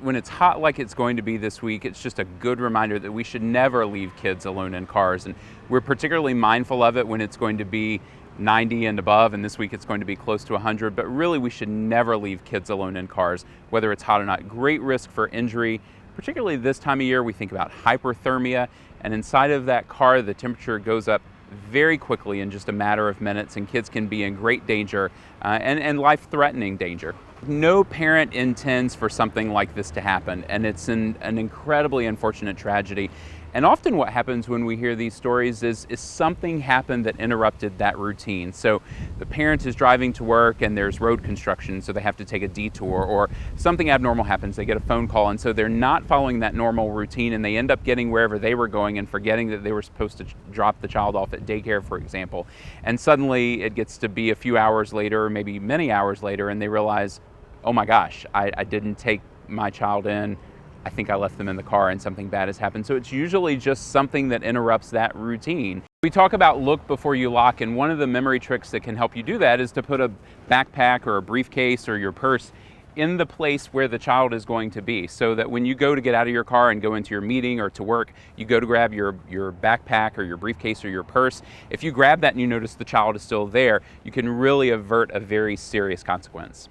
When it's hot like it's going to be this week, it's just a good reminder that we should never leave kids alone in cars. And we're particularly mindful of it when it's going to be 90 and above, and this week it's going to be close to 100, but really we should never leave kids alone in cars, whether it's hot or not. Great risk for injury, particularly this time of year. We think about hyperthermia, and inside of that car, the temperature goes up very quickly in just a matter of minutes, and kids can be in great danger and life-threatening danger. No parent intends for something like this to happen, and it's an incredibly unfortunate tragedy. And often what happens when we hear these stories is something happened that interrupted that routine. So the parent is driving to work and there's road construction, so they have to take a detour, or something abnormal happens, they get a phone call, and so they're not following that normal routine, and they end up getting wherever they were going and forgetting that they were supposed to drop the child off at daycare, for example. And suddenly it gets to be a few hours later, or maybe many hours later, and they realize, oh my gosh, I didn't take my child in. I think I left them in the car and something bad has happened. So it's usually just something that interrupts that routine. We talk about look before you lock, and one of the memory tricks that can help you do that is to put a backpack or a briefcase or your purse in the place where the child is going to be, so that when you go to get out of your car and go into your meeting or to work, you go to grab your backpack or your briefcase or your purse. If you grab that and you notice the child is still there, you can really avert a very serious consequence.